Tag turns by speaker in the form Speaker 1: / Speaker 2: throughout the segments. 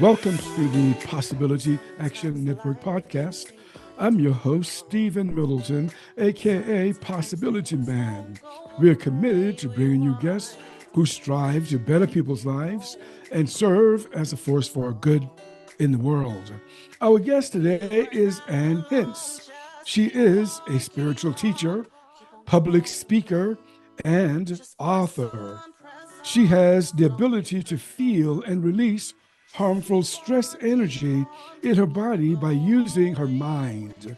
Speaker 1: Welcome to the Possibility Action Network podcast. I'm your host, Stephen Middleton, aka Possibility Man. We are committed to bringing you guests who strive to better people's lives and serve as a force for good in the world. Our guest today is Ann Hince. She is a spiritual teacher, public speaker, and author. She has the ability to feel and release harmful stress energy in her body by using her mind,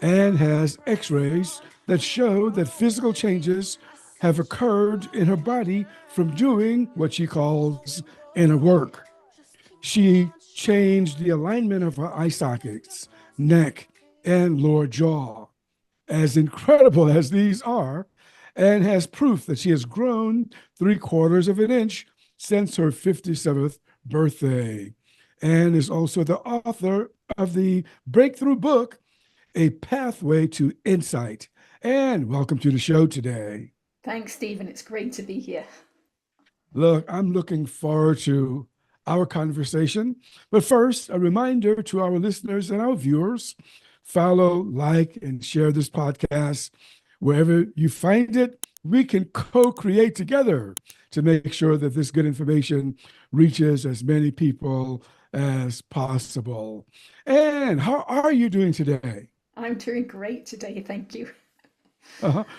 Speaker 1: and has x-rays that show that physical changes have occurred in her body from doing what she calls inner work. She changed the alignment of her eye sockets, neck, and lower jaw. As incredible as these are, and has proof that she has grown 3/4 of an inch since her 57th birthday, and is also the author of the breakthrough book, A Pathway to Insight. And welcome to the show today.
Speaker 2: Thanks, Stephen. It's great to be here.
Speaker 1: Look, I'm looking forward to our conversation. But first, a reminder to our listeners and our viewers, follow, like, and share this podcast. Wherever you find it, we can co-create together to make sure that this good information reaches as many people as possible. And how are you doing today?
Speaker 2: I'm doing great today, thank you.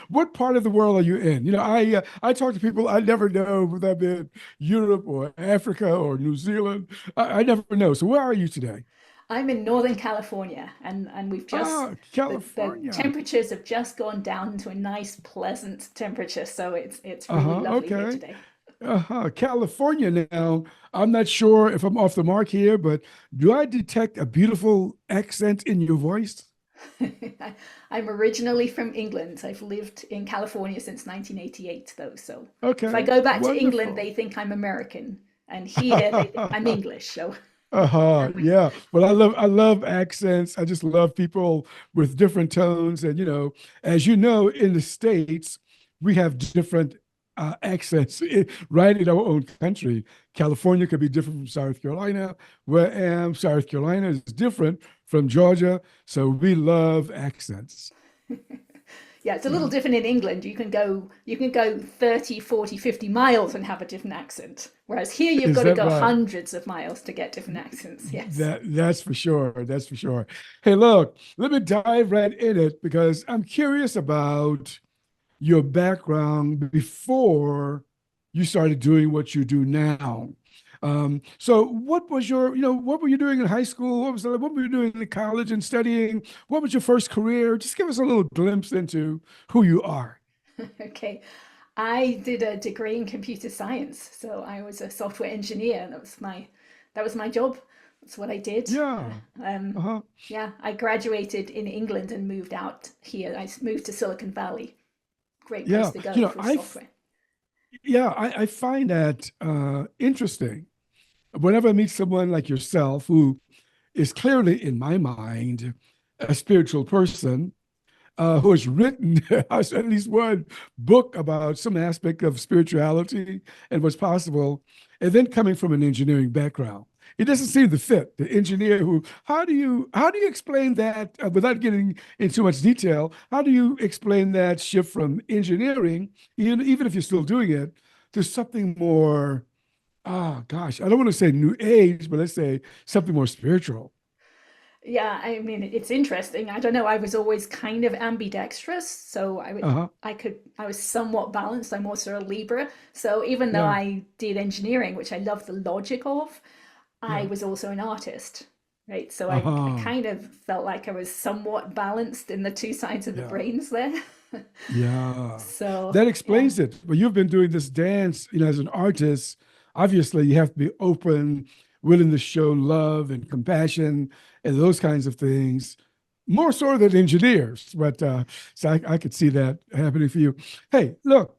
Speaker 1: What part of the world are you in? You know, I talk to people I never know, whether I'm in Europe or Africa or New Zealand. I never know. So where are you today?
Speaker 2: I'm in Northern California, and we've just
Speaker 1: California.
Speaker 2: the temperatures have just gone down to a nice, pleasant temperature. So it's really lovely here today.
Speaker 1: California now. I'm not sure if I'm off the mark here, but do I detect a beautiful accent in your voice?
Speaker 2: I'm originally from England. I've lived in California since 1988, though. So
Speaker 1: Okay,
Speaker 2: if I go back to
Speaker 1: wonderful.
Speaker 2: England, they think I'm American, and here they think I'm English. So
Speaker 1: Yeah. Well, I love accents. I just love people with different tones. And as you know, in the States, we have different accents right in our own country. California could be different from South Carolina, where South Carolina is different from Georgia. So we love accents.
Speaker 2: yeah, it's a little different in England. You can go 30, 40, 50 miles and have a different accent. Whereas here you've
Speaker 1: Is
Speaker 2: got to
Speaker 1: that
Speaker 2: go
Speaker 1: right?
Speaker 2: hundreds of miles to get different accents. Yes.
Speaker 1: That's for sure. That's for sure. Hey, look, let me dive right in it because I'm curious about your background before you started doing what you do now. So what was what were you doing in high school? What were you doing in college and studying? What was your first career? Just give us a little glimpse into who you are.
Speaker 2: Okay. I did a degree in computer science, so I was a software engineer. That was my job. That's what I did.
Speaker 1: Yeah. Uh-huh.
Speaker 2: Yeah, I graduated in England and moved out here. I moved to Silicon Valley. Great place
Speaker 1: Yeah.
Speaker 2: to go
Speaker 1: You know,
Speaker 2: for
Speaker 1: I
Speaker 2: software.
Speaker 1: I find that interesting. Whenever I meet someone like yourself who is clearly, in my mind, a spiritual person, who has written at least one book about some aspect of spirituality and what's possible, and then coming from an engineering background. It doesn't seem to fit the engineer who, how do you explain that without getting into too much detail? How do you explain that shift from engineering, even if you're still doing it, to something more, gosh, I don't want to say new age, but let's say something more spiritual.
Speaker 2: Yeah, I mean, it's interesting. I don't know. I was always kind of ambidextrous, so
Speaker 1: Uh-huh.
Speaker 2: I was somewhat balanced. I'm also a Libra, so even though
Speaker 1: Yeah.
Speaker 2: I did engineering, which I love the logic of, I
Speaker 1: Yeah.
Speaker 2: was also an artist, right? So I
Speaker 1: Uh-huh.
Speaker 2: kind of felt like I was somewhat balanced in the two sides of the
Speaker 1: Yeah.
Speaker 2: brains there.
Speaker 1: Yeah,
Speaker 2: So
Speaker 1: that
Speaker 2: yeah.
Speaker 1: explains it. But you've been doing this dance, as an artist. Obviously, you have to be open, willing to show love and compassion and those kinds of things, more so than engineers. But so I could see that happening for you. Hey, look,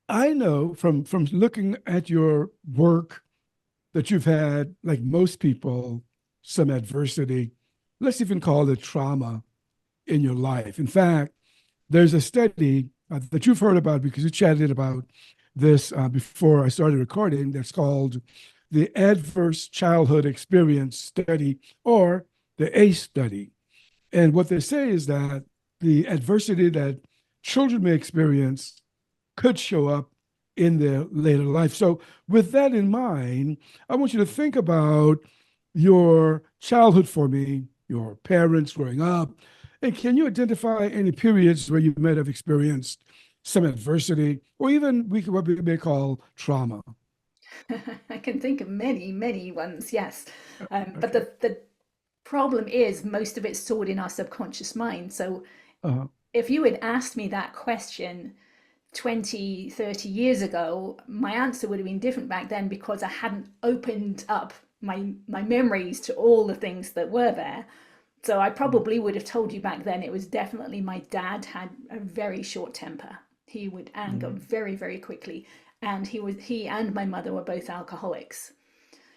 Speaker 1: I know from looking at your work that you've had, like most people, some adversity. Let's even call it trauma in your life. In fact, there's a study that you've heard about because you chatted about this before I started recording. That's called the Adverse Childhood Experience Study, or the ACE study. And what they say is that the adversity that children may experience could show up in their later life. So, with that in mind, I want you to think about your childhood for me, your parents growing up, and can you identify any periods where you might have experienced some adversity, or even what we may call trauma?
Speaker 2: I can think of many, many ones, yes. But
Speaker 1: Okay.
Speaker 2: the problem is most of it's stored in our subconscious mind. So
Speaker 1: Uh-huh.
Speaker 2: if you had asked me that question 20, 30 years ago, my answer would have been different back then because I hadn't opened up my memories to all the things that were there. So I probably would have told you back then it was definitely my dad had a very short temper. He would anger
Speaker 1: Mm-hmm.
Speaker 2: very, very quickly. And he and my mother were both alcoholics.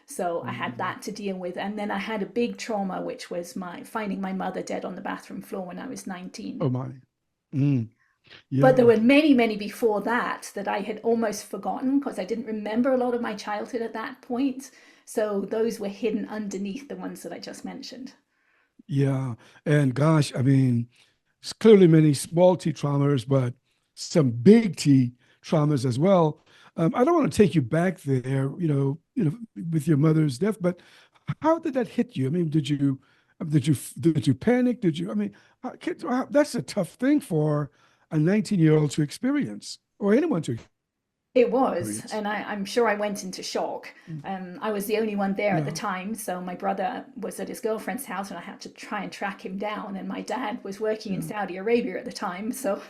Speaker 2: So I had
Speaker 1: Mm-hmm.
Speaker 2: that to deal with. And then I had a big trauma, which was my finding my mother dead on the bathroom floor when I was 19.
Speaker 1: Oh my. Mm.
Speaker 2: But there
Speaker 1: Yeah.
Speaker 2: were many, many before that that I had almost forgotten because I didn't remember a lot of my childhood at that point. So those were hidden underneath the ones that I just mentioned.
Speaker 1: Yeah. And gosh, I mean, it's clearly many small T traumas, but some big T traumas as well. I don't want to take you back there, with your mother's death, but how did that hit you? I mean, did you panic? Did you? I mean, that's a tough thing for a 19-year-old to experience, or anyone to
Speaker 2: It was,
Speaker 1: experience.
Speaker 2: and I'm sure I went into shock.
Speaker 1: Mm.
Speaker 2: I was the only one there at the
Speaker 1: Yeah,
Speaker 2: time, so my brother was at his girlfriend's house, and I had to try and track him down. And my dad was working in
Speaker 1: yeah,
Speaker 2: Saudi Arabia at the time, so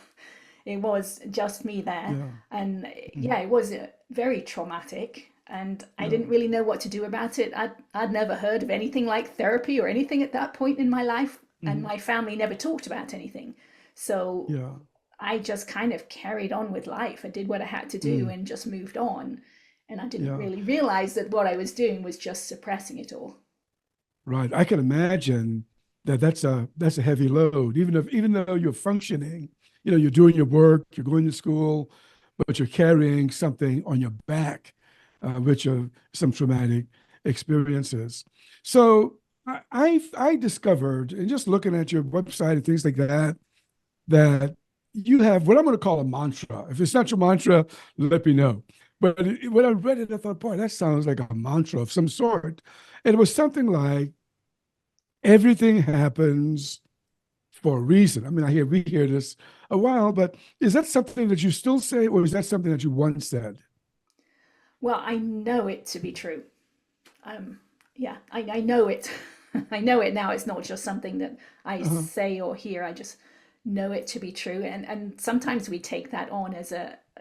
Speaker 2: it was just me there.
Speaker 1: yeah,
Speaker 2: And
Speaker 1: mm,
Speaker 2: yeah, it was very traumatic, and I
Speaker 1: yeah,
Speaker 2: didn't really know what to do about it. I'd never heard of anything like therapy or anything at that point in my life, and
Speaker 1: mhm,
Speaker 2: my family never talked about anything. So
Speaker 1: yeah,
Speaker 2: I just kind of carried on with life. I did what I had to do
Speaker 1: mm,
Speaker 2: and just moved on. And I didn't
Speaker 1: yeah.
Speaker 2: really realize that what I was doing was just suppressing it all.
Speaker 1: Right. I can imagine that that's a heavy load. Even though you're functioning, you're doing your work, you're going to school, but you're carrying something on your back, which are some traumatic experiences. So I discovered, and just looking at your website and things like that, that you have what I'm going to call a mantra. If it's not your mantra, let me know. But when I read it, I thought, boy, that sounds like a mantra of some sort. And it was something like, everything happens for a reason. I mean, we hear this a while, but is that something that you still say, or is that something that you once said?
Speaker 2: Well, I know it to be true. Um, yeah, I know it. I know it now. It's not just something that I
Speaker 1: Uh-huh.
Speaker 2: say or hear. I just know it to be true. And sometimes we take that on as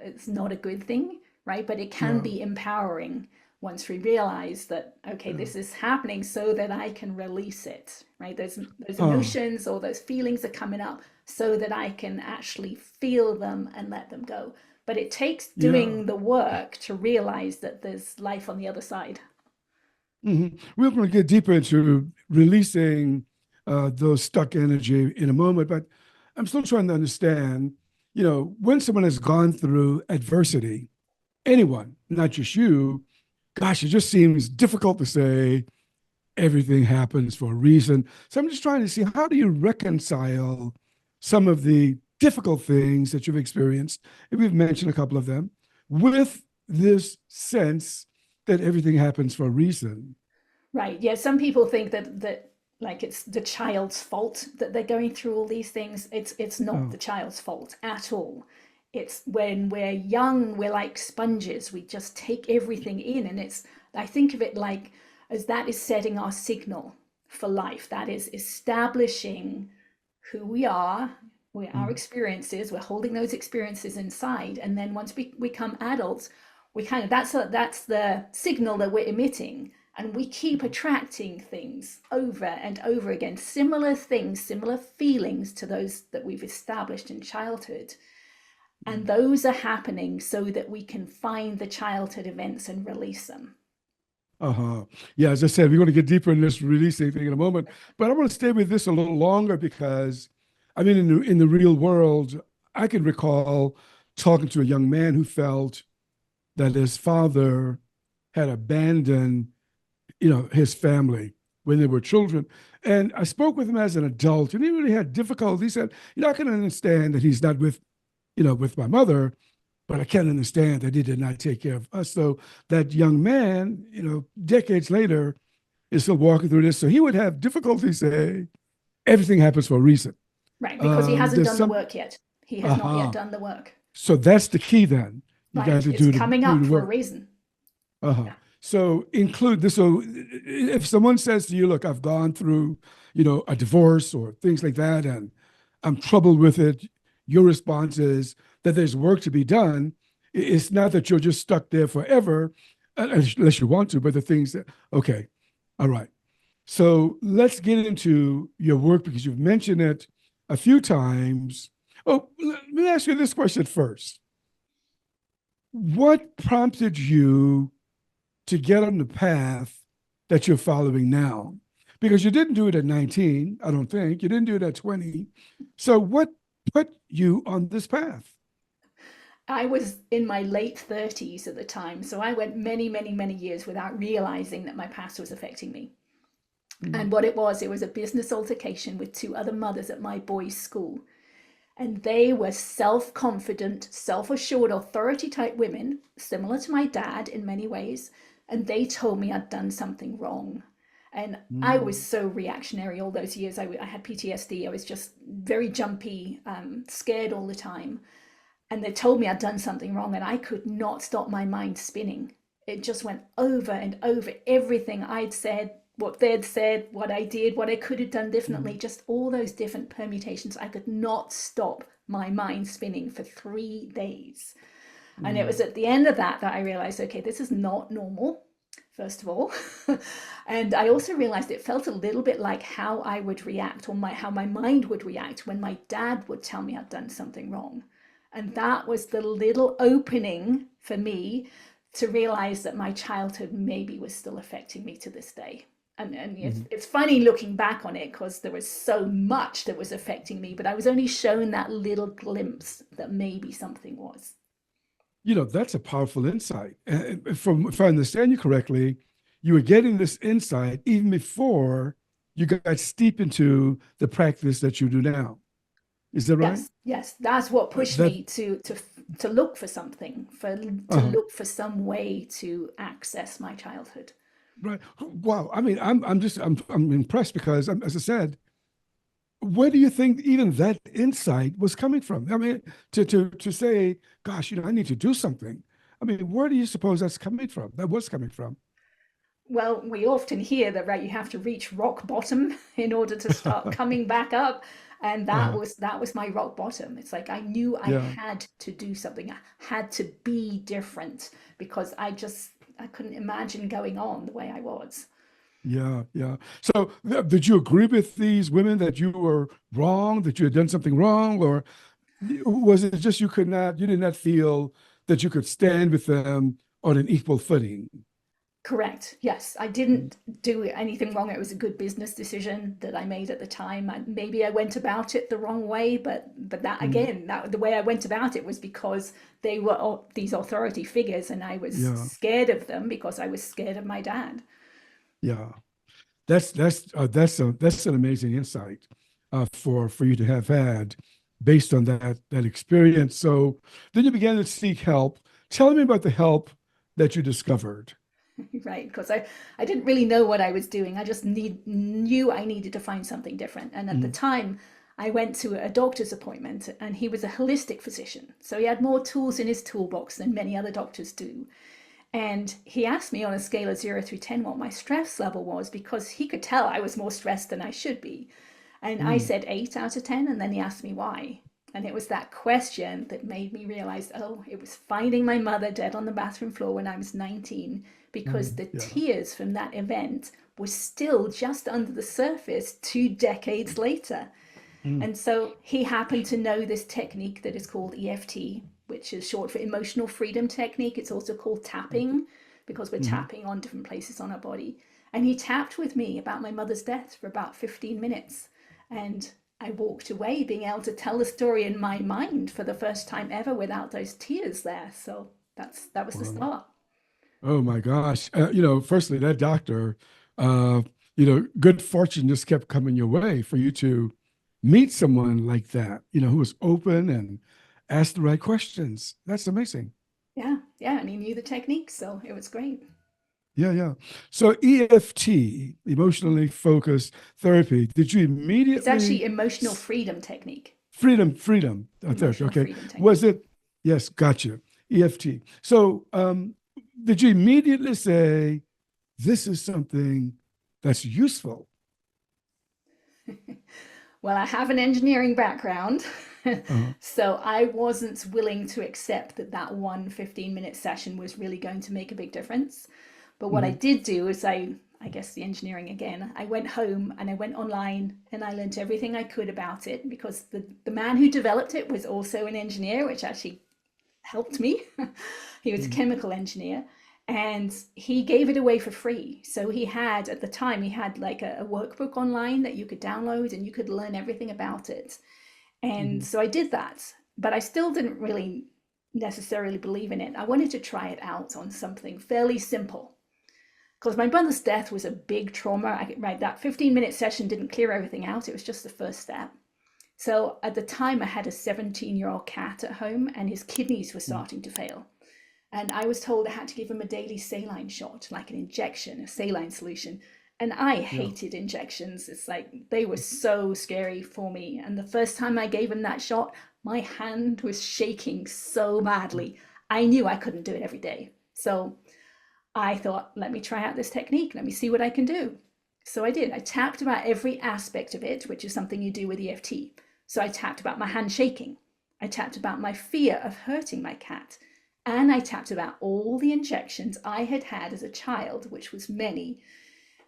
Speaker 2: it's not a good thing, right? But it can
Speaker 1: Yeah,
Speaker 2: be empowering once we realize that, okay,
Speaker 1: yeah.
Speaker 2: this is happening so that I can release it, right? Those
Speaker 1: Uh,
Speaker 2: emotions or those feelings are coming up so that I can actually feel them and let them go. But it takes
Speaker 1: yeah.
Speaker 2: doing the work to realize that there's life on the other side.
Speaker 1: We're going to get deeper into releasing those stuck energy in a moment, but I'm still trying to understand, when someone has gone through adversity, anyone, not just you, gosh, it just seems difficult to say everything happens for a reason. So I'm just trying to see, how do you reconcile some of the difficult things that you've experienced, and we've mentioned a couple of them, with this sense that everything happens for a reason.
Speaker 2: Right. Yeah. Some people think that like it's the child's fault that they're going through all these things. It's not the
Speaker 1: Oh,
Speaker 2: child's fault at all. It's when we're young, we're like sponges. We just take everything in, and it's I think of it like as that is setting our signal for life. That is establishing who our
Speaker 1: mm,
Speaker 2: experiences. We're holding those experiences inside, and then once we become adults, we kind of that's the signal that we're emitting, and we keep attracting things over and over again, similar things, similar feelings to those that we've established in childhood. And
Speaker 1: mm.
Speaker 2: those are happening so that we can find the childhood events and release them.
Speaker 1: Uh-huh. Yeah, as I said, we're going to get deeper in this releasing thing in a moment, but I want to stay with this a little longer because, I mean, in the real world, I can recall talking to a young man who felt that his father had abandoned, his family when they were children. And I spoke with him as an adult, and he really had difficulty. He said, I can understand that he's not with my mother, but I can't understand that he did not take care of us. So that young man, decades later, is still walking through this. So he would have difficulty saying everything happens for a reason.
Speaker 2: Right, because he hasn't
Speaker 1: There's
Speaker 2: done the
Speaker 1: some,
Speaker 2: work yet. He has not yet
Speaker 1: uh-huh.
Speaker 2: done the work.
Speaker 1: So that's the key then. You got
Speaker 2: Right,
Speaker 1: to
Speaker 2: it's
Speaker 1: do the
Speaker 2: coming
Speaker 1: do
Speaker 2: up
Speaker 1: the
Speaker 2: for a
Speaker 1: work.
Speaker 2: reason.
Speaker 1: Uh-huh.
Speaker 2: Yeah.
Speaker 1: So include this. So if someone says to you, look, I've gone through, a divorce or things like that, and I'm troubled with it, your response is that there's work to be done. It's not that you're just stuck there forever, unless you want to, but the things that, okay, all right. So let's get into your work because you've mentioned it a few times. Oh, let me ask you this question first. What prompted you to get on the path that you're following now? Because you didn't do it at 19, I don't think. You didn't do it at 20. So what put you on this path?
Speaker 2: I was in my late 30s at the time, so I went many, many, many years without realizing that my past was affecting me. And
Speaker 1: Mm,
Speaker 2: what it was a business altercation with two other mothers at my boys' school. And they were self confident, self assured, authority type women, similar to my dad in many ways. And they told me I'd done something wrong. And I was
Speaker 1: mm,
Speaker 2: so reactionary all those years. I had PTSD. I was just very jumpy, scared all the time. And they told me I'd done something wrong, and I could not stop my mind spinning. It just went over and over everything I'd said, what they'd said, what I did, what I could have done differently,
Speaker 1: mm,
Speaker 2: just all those different permutations. I could not stop my mind spinning for 3 days. And it was
Speaker 1: mm,
Speaker 2: at the end of that that I realized, okay, this is not normal, first of all. And I also realized it felt a little bit like how I would react, or how my mind would react when my dad would tell me I'd done something wrong. And that was the little opening for me to realize that my childhood maybe was still affecting me to this day. And
Speaker 1: mm.
Speaker 2: it's funny looking back on it because there was so much that was affecting me, but I was only shown that little glimpse that maybe something was.
Speaker 1: That's a powerful insight. And from if I understand you correctly, you were getting this insight even before you got steep into the practice that you do now. Is that right?
Speaker 2: Yes, yes, that's what pushed
Speaker 1: That
Speaker 2: me to look for something, to
Speaker 1: uh
Speaker 2: look for some way to access my childhood.
Speaker 1: right. Wow. I mean, I'm impressed because, as I said, where do you think even that insight was coming from? I mean, to say, gosh, I need to do something. I mean, where do you suppose that's coming from? That was coming from.
Speaker 2: Well, we often hear that, right, you have to reach rock bottom in order to start coming back up. And
Speaker 1: Uh,
Speaker 2: that was my rock bottom. It's like I knew I
Speaker 1: yeah.
Speaker 2: had to do something. I had to be different because I couldn't imagine going on the way I was.
Speaker 1: Yeah, yeah. So, did you agree with these women that you were wrong, that you had done something wrong, or was it just you did not feel that you could stand with them on an equal footing?
Speaker 2: Correct. Yes, I didn't do anything wrong. It was a good business decision that I made at the time. Maybe I went about it the wrong way, but that
Speaker 1: Mm,
Speaker 2: again, that the way I went about it was because they were these authority figures, and I was
Speaker 1: yeah,
Speaker 2: scared of them because I was scared of my dad.
Speaker 1: yeah. That's an amazing insight for you to have had based on that experience. So then you began to seek help. Tell me about the help that you discovered.
Speaker 2: Right, because I didn't really know what I was doing. I just knew I needed to find something different. And at the
Speaker 1: Mm,
Speaker 2: time, I went to a doctor's appointment, and he was a holistic physician. So he had more tools in his toolbox than many other doctors do. And he asked me on a scale of 0 through 10 what my stress level was because he could tell I was more stressed than I should be. And I
Speaker 1: mm,
Speaker 2: said 8 out of 10. And then he asked me why. And it was that question that made me realize, oh, it was finding my mother dead on the bathroom floor when I was 19 because the
Speaker 1: yeah.
Speaker 2: tears from that event were still just under the surface 2 decades later.
Speaker 1: Mm,
Speaker 2: And so he happened to know this technique that is called EFT, which is short for emotional freedom technique. It's also called tapping because we're
Speaker 1: mm,
Speaker 2: tapping on different places on our body. And he tapped with me about my mother's death for about 15 minutes. And I walked away being able to tell the story in my mind for the first time ever without those tears there. So that was the
Speaker 1: Wow.
Speaker 2: start.
Speaker 1: Oh my gosh. Firstly, that doctor, uh, good fortune just kept coming your way for you to meet someone like that, who was open and asked the right questions. That's amazing.
Speaker 2: Yeah, yeah, and he knew the techniques, so it was great.
Speaker 1: Yeah, yeah. So EFT, emotionally focused therapy, did you
Speaker 2: It's actually
Speaker 1: immediately
Speaker 2: emotional freedom technique.
Speaker 1: freedom therapy?
Speaker 2: Emotional
Speaker 1: Okay.
Speaker 2: freedom
Speaker 1: Was
Speaker 2: technique.
Speaker 1: it? Yes, gotcha. EFT. So did you immediately say, this is something that's useful?
Speaker 2: Well, I have an engineering background,
Speaker 1: Uh,
Speaker 2: so I wasn't willing to accept that that one 15-minute session was really going to make a big difference. But what I
Speaker 1: mhm,
Speaker 2: did do is I guess the engineering again, I went home and I went online and I learned everything I could about it because the man who developed it was also an engineer, which actually helped me. He was a
Speaker 1: mhm,
Speaker 2: chemical engineer and he gave it away for free. So he had, at the time, he had like a workbook online that you could download and you could learn everything about it. And
Speaker 1: mhm,
Speaker 2: so I did that, but I still didn't really necessarily believe in it. I wanted to try it out on something fairly simple because my brother's death was a big trauma. Right, that 15-minute session didn't clear everything out. It was just the first step. So at the time, I had a 17-year-old cat at home and his kidneys were
Speaker 1: mhm.
Speaker 2: starting to fail. And I was told I had to give him a daily saline shot, like an injection, a saline solution. And I
Speaker 1: Yeah.
Speaker 2: hated injections. It's like they were so scary for me. And the first time I gave him that shot, my hand was shaking so badly. I knew I couldn't do it every day. So I thought, let me try out this technique. Let me see what I can do. So I did. I tapped about every aspect of it, which is something you do with EFT. So I tapped about my hand shaking. I tapped about my fear of hurting my cat. And I tapped about all the injections I had had as a child, which was many.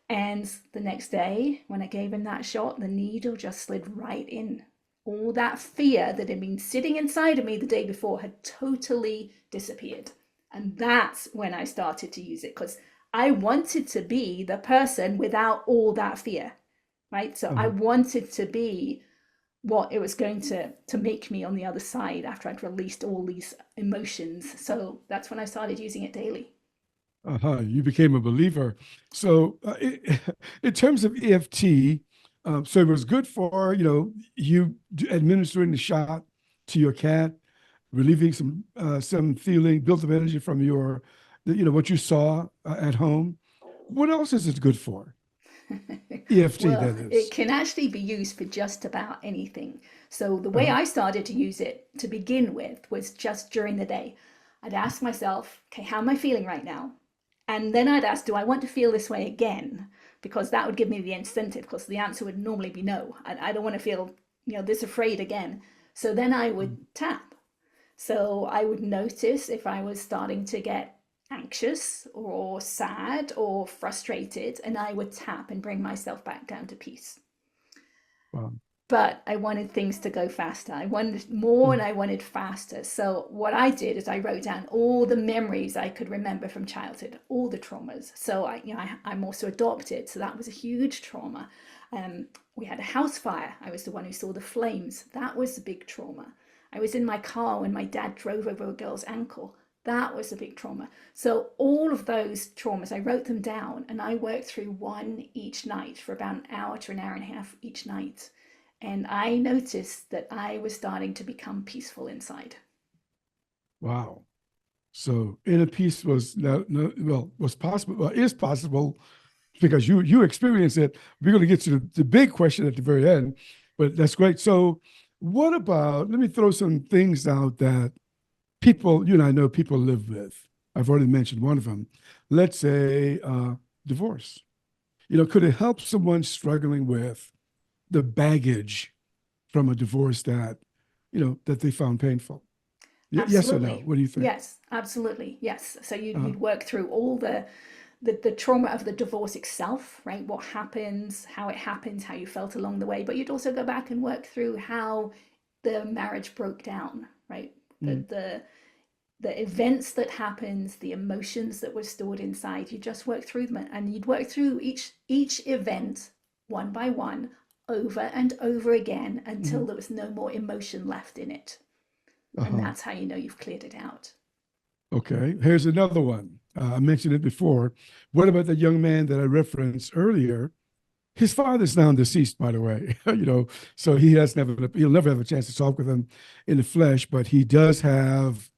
Speaker 2: And the next day, when I gave him that shot, the needle just slid right in. All that fear that had been sitting inside of me the day before had totally disappeared. And that's when I started to use it because I wanted to be the person without all that fear, right? So I
Speaker 1: Uh-huh.
Speaker 2: wanted to be what it was going to make me on the other side after I'd released all these emotions. So that's when I started using it daily.
Speaker 1: Uh-huh. You became a believer. So, in terms of EFT, so it was good for, you administering the shot to your cat, relieving some feeling, built up energy from what you saw at home. What else is it good for? EFT,
Speaker 2: Well,
Speaker 1: that
Speaker 2: it
Speaker 1: is.
Speaker 2: can actually be used for just about anything. So the way
Speaker 1: Uh-huh.
Speaker 2: I started to use it to begin with was just during the day. I'd ask myself, okay, how am I feeling right now? And then I'd ask, do I want to feel this way again? Because that would give me the incentive, because the answer would normally be no. I don't want to feel, this afraid again. So then I would tap. So I would notice if I was starting to get anxious or sad or frustrated, and I would tap and bring myself back down to peace.
Speaker 1: Wow.
Speaker 2: But I wanted things to go faster. I wanted more and
Speaker 1: Mhm.
Speaker 2: I wanted faster. So what I did is I wrote down all the memories I could remember from childhood, all the traumas. So I'm also adopted, so that was a huge trauma. We had a house fire. I was the one who saw the flames. That was a big trauma. I was in my car when my dad drove over a girl's ankle. That was a big trauma. So all of those traumas, I wrote them down and I worked through one each night for about an hour to an hour and a half each night. And I noticed that I was starting to become peaceful inside.
Speaker 1: Wow. So inner peace was no, well, was possible, well, is possible because you experience it. We're going to get to the big question at the very end, but that's great. So, what about? Let me throw some things out that people, you and I know people live with. I've already mentioned one of them. Let's say divorce. Could it help someone struggling with the baggage from a divorce that they found painful? Yes or no?
Speaker 2: Absolutely.
Speaker 1: What do you think?
Speaker 2: Yes, absolutely. Yes. So
Speaker 1: Uh,
Speaker 2: you'd work through all the trauma of the divorce itself, right? What happens, how you felt along the way, but you'd also go back and work through how the marriage broke down, right? The
Speaker 1: mm,
Speaker 2: the the events that happened, the emotions that were stored inside, you just work through them and you'd work through each event one by one over and over again until
Speaker 1: Mhm.
Speaker 2: there was no more emotion left in it. And
Speaker 1: Uh-huh.
Speaker 2: that's how you know you've cleared it out.
Speaker 1: Okay, here's another one. I mentioned it before. What about the young man that I referenced earlier? His father's now deceased, by the way. So he'll never have a chance to talk with him in the flesh, but he does have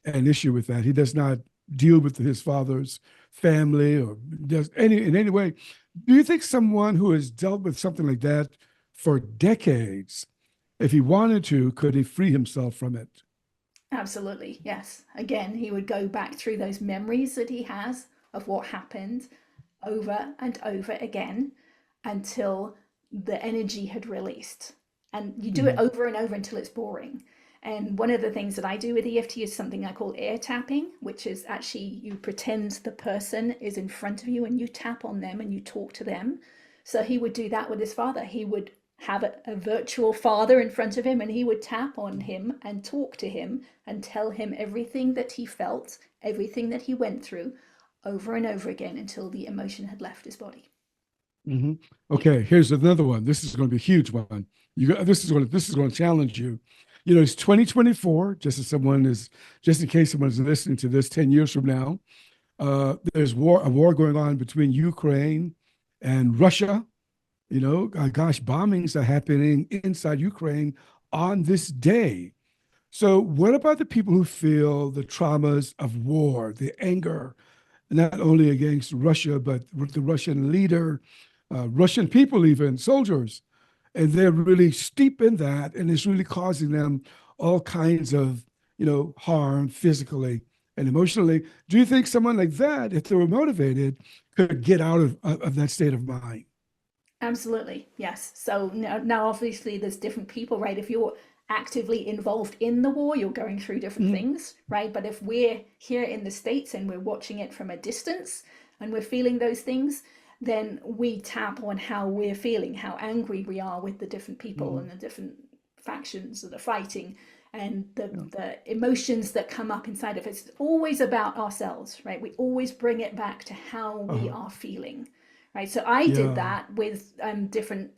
Speaker 1: an issue with that. He does not deal with his father's family or does in any way. Do you think someone who has dealt with something like that for decades, if he wanted to, could he free himself from it?
Speaker 2: Absolutely, yes. Again, he would go back through those memories that he has of what happened over and over again until the energy had released. And you do it
Speaker 1: Mhm.
Speaker 2: over and over until it's boring. And one of the things that I do with EFT is something I call air tapping, which is actually you pretend the person is in front of you and you tap on them and you talk to them. So he would do that with his father. He would have a virtual father in front of him and he would tap on him and talk to him and tell him everything that he felt, everything that he went through over and over again until the emotion had left his body.
Speaker 1: Hmm. Okay, here's another one. This is going to be a huge one. This is going to challenge you. It's 2024. Just in case someone's listening to this 10 years from now. There's a war going on between Ukraine and Russia. Gosh, bombings are happening inside Ukraine on this day. So, what about the people who feel the traumas of war, the anger, not only against Russia, but with the Russian leader, Russian people, even soldiers. And they're really steep in that, and it's really causing them all kinds of, harm physically and emotionally. Do you think someone like that, if they were motivated, could get out of that state of mind?
Speaker 2: Absolutely, yes. So now obviously there's different people, right? If you're actively involved in the war, you're going through different
Speaker 1: Mm-hmm.
Speaker 2: things, right? But if we're here in the States and we're watching it from a distance and we're feeling those things, then we tap on how we're feeling, how angry we are with the different people
Speaker 1: Mm-hmm.
Speaker 2: and the different factions that are fighting and the,
Speaker 1: Yeah.
Speaker 2: the emotions that come up inside of us. It's always about ourselves, right? We always bring it back to how we
Speaker 1: Uh-huh.
Speaker 2: are feeling, right? So I did
Speaker 1: Yeah.
Speaker 2: that with different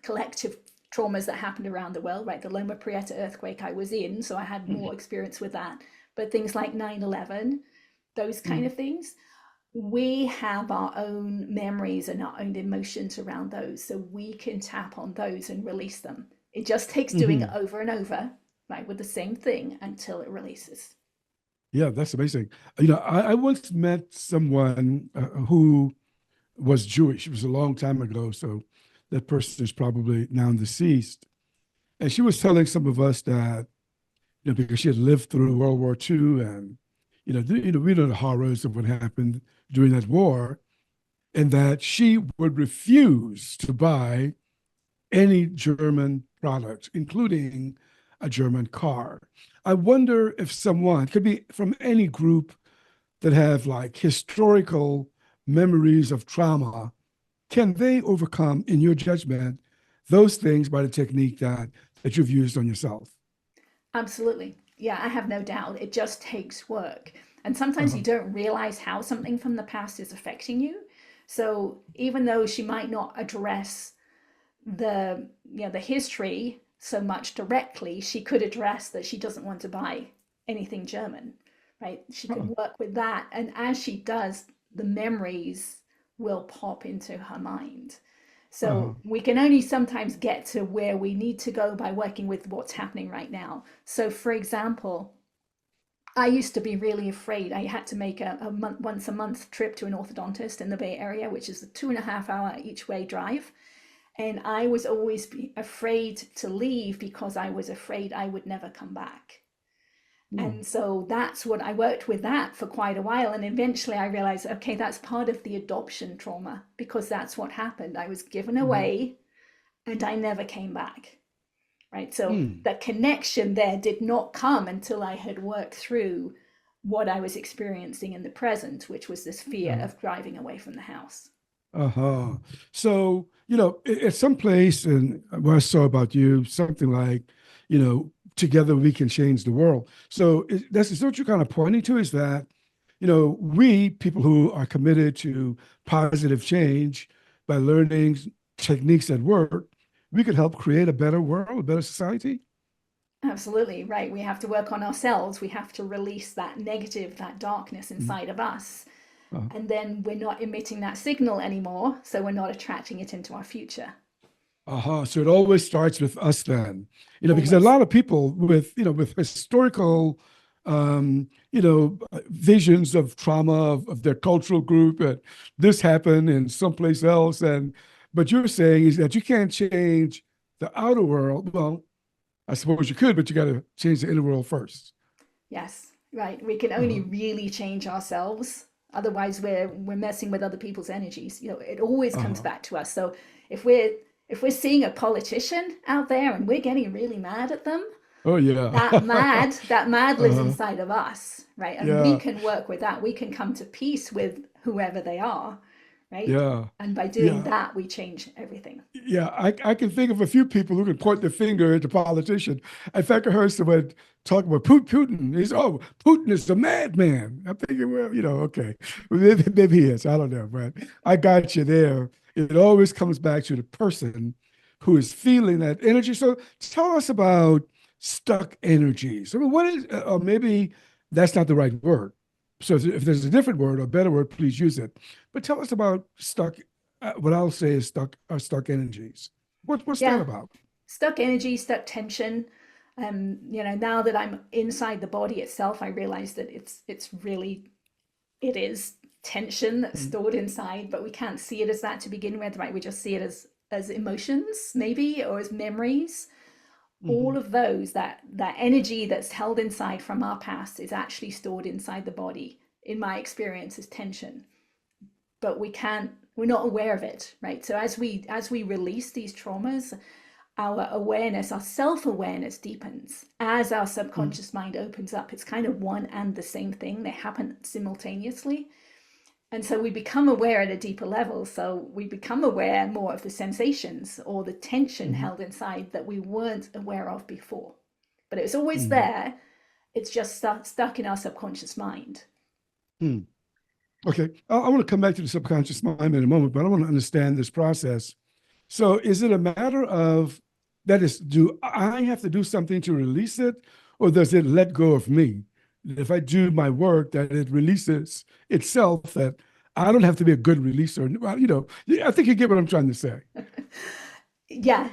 Speaker 2: collective traumas that happened around the world, right? The Loma Prieta earthquake I was in, so I had more experience with that. But things like 9/11, those kind
Speaker 1: Mm-hmm.
Speaker 2: of things, we have our own memories and our own emotions around those, so we can tap on those and release them. It just takes doing it
Speaker 1: Mm-hmm.
Speaker 2: over and over, right, with the same thing until it releases.
Speaker 1: Yeah, that's amazing. I once met someone who was Jewish. It was a long time ago, so that person is probably now deceased. And she was telling some of us that, because she had lived through World War II, and we know the horrors of what happened during that war, and that she would refuse to buy any German product, including a German car. I wonder if someone could be from any group that have like historical memories of trauma, can they overcome, in your judgment, those things by the technique that you've used on yourself?
Speaker 2: Absolutely. Yeah, I have no doubt. It just takes work. And sometimes you
Speaker 1: Uh-huh.
Speaker 2: don't realize how something from the past is affecting you. So even though she might not address the history so much directly, she could address that she doesn't want to buy anything German, right? She
Speaker 1: Uh-huh.
Speaker 2: can work with that. And as she does, the memories will pop into her mind.
Speaker 1: Uh-huh.
Speaker 2: So we can only sometimes get to where we need to go by working with what's happening right now. So, for example, I used to be really afraid. I had to make once a month trip to an orthodontist in the Bay Area, which is a 2.5 hour each way drive. And I was always afraid to leave because I was afraid I would never come back.
Speaker 1: Hmm.
Speaker 2: And so that's what I worked with that for quite a while. And eventually I realized, okay, that's part of the adoption trauma because that's what happened. I was given
Speaker 1: Hmm.
Speaker 2: away and I never came back. Right. So
Speaker 1: Hmm.
Speaker 2: the connection there did not come until I had worked through what I was experiencing in the present, which was this fear
Speaker 1: Yeah.
Speaker 2: of driving away from the house.
Speaker 1: Uh-huh. So, at some place, and what I saw about you, something like, together we can change the world. So is what you're kind of pointing to, is that, we people who are committed to positive change by learning techniques that work, we could help create a better world, a better society?
Speaker 2: Absolutely, right. We have to work on ourselves. We have to release that negative, that darkness
Speaker 1: Mm.
Speaker 2: inside of us.
Speaker 1: Uh,
Speaker 2: And then we're not emitting that signal anymore, so we're not attracting it into our future.
Speaker 1: uh-huh. So it always starts with us then, because a
Speaker 2: Always.
Speaker 1: lot of people with, with historical, visions of trauma of their cultural group, and this happened in someplace else. But you're saying is that you can't change the outer world. Well, I suppose you could, but you got to change the inner world first.
Speaker 2: Yes, right. We can only
Speaker 1: Uh-huh.
Speaker 2: really change ourselves. Otherwise, we're messing with other people's energies. It always comes
Speaker 1: Uh-huh.
Speaker 2: back to us. So if we're seeing a politician out there and we're getting really mad at them,
Speaker 1: Oh yeah.
Speaker 2: that mad lives
Speaker 1: Uh-huh.
Speaker 2: inside of us, right? And we
Speaker 1: Yeah.
Speaker 2: can work with that. We can come to peace with whoever they are, right?
Speaker 1: Yeah.
Speaker 2: And by doing
Speaker 1: Yeah.
Speaker 2: that, we change everything.
Speaker 1: Yeah, I can think of a few people who can point their finger at the politician. In fact, I heard someone talk about Putin. He's, oh, Putin is a madman. I'm thinking, well, okay, maybe he is. I don't know, but I got you there. It always comes back to the person who is feeling that energy. So tell us about stuck energies. I mean, what is, or maybe that's not the right word. So if there's a different word or better word, please use it. But tell us about stuck what I'll say is stuck energies. What's that
Speaker 2: Yeah,
Speaker 1: about?
Speaker 2: stuck energy, stuck tension. Now that I'm inside the body itself, I realize that it is tension that's
Speaker 1: Mm.
Speaker 2: stored inside, but we can't see it as that to begin with, right? We just see it as emotions, maybe, or as memories.
Speaker 1: Hmm.
Speaker 2: All of those, that energy that's held inside from our past is actually stored inside the body. In my experience, as tension, but we're not aware of it, right? So as we release these traumas, our awareness, our self-awareness deepens as our
Speaker 1: Mm.
Speaker 2: subconscious mind opens up. It's kind of one and the same thing. They happen simultaneously. And so we become aware at a deeper level. So we become aware more of the sensations or the tension
Speaker 1: Hmm.
Speaker 2: held inside that we weren't aware of before. But it was always
Speaker 1: Hmm.
Speaker 2: there. It's just stuck in our subconscious mind.
Speaker 1: Hmm. Okay, I want to come back to the subconscious mind in a moment, but I want to understand this process. So, is it a matter of that is, do I have to do something to release it, or does it let go of me? If I do my work, that it releases itself. That I don't have to be a good releaser. Well, I think you get what I'm trying to say.
Speaker 2: Yeah,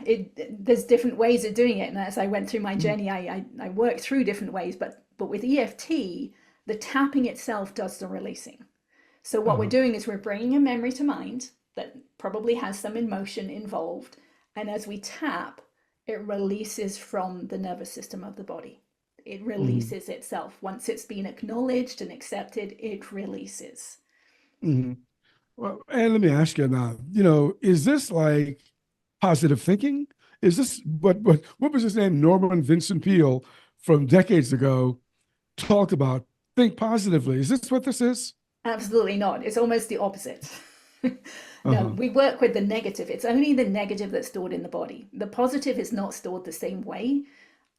Speaker 2: there's different ways of doing it, and as I went through my
Speaker 1: Mm.
Speaker 2: journey, I worked through different ways. But with EFT, the tapping itself does the releasing. So what we're
Speaker 1: Uh-huh.
Speaker 2: doing is we're bringing a memory to mind that probably has some emotion involved, and as we tap, it releases from the nervous system of the body. It
Speaker 1: Hmm.
Speaker 2: releases itself. Once it's been acknowledged and accepted, it releases.
Speaker 1: Hmm. Well, and let me ask you now, is this like positive thinking? Is this what was his name? Norman Vincent Peale from decades ago talked about think positively. Is this what this is?
Speaker 2: Absolutely not. It's almost the opposite. No,
Speaker 1: Uh-huh.
Speaker 2: we work with the negative. It's only the negative that's stored in the body. The positive is not stored the same way.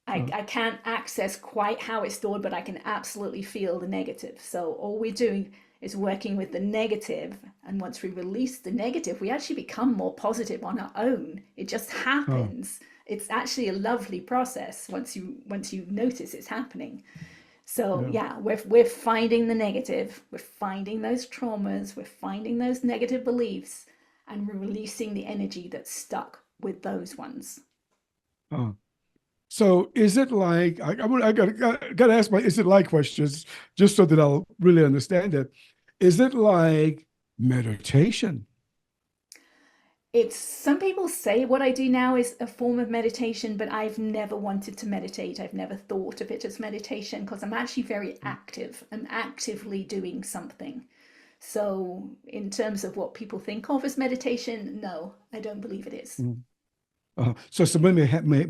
Speaker 1: Uh-huh.
Speaker 2: I can't access quite how it's stored, but I can absolutely feel the negative. So all we're doing is working with the negative. And once we release the negative, we actually become more positive on our own. It just
Speaker 1: Uh,
Speaker 2: happens. It's actually a lovely process once you notice it's happening. So
Speaker 1: yeah.
Speaker 2: yeah, we're finding the negative, we're finding those traumas, we're finding those negative beliefs, and we're releasing the energy that's stuck with those ones.
Speaker 1: Uh, so is it like I gotta ask my is it like questions just so that I'll really understand it. Is it like meditation?
Speaker 2: It's some people say what I do now is a form of meditation, but I've never wanted to meditate. I've never thought of it as meditation because I'm actually very active. I'm actively doing something. So, in terms of what people think of as meditation, no, I don't believe it is.
Speaker 1: Mm. So somebody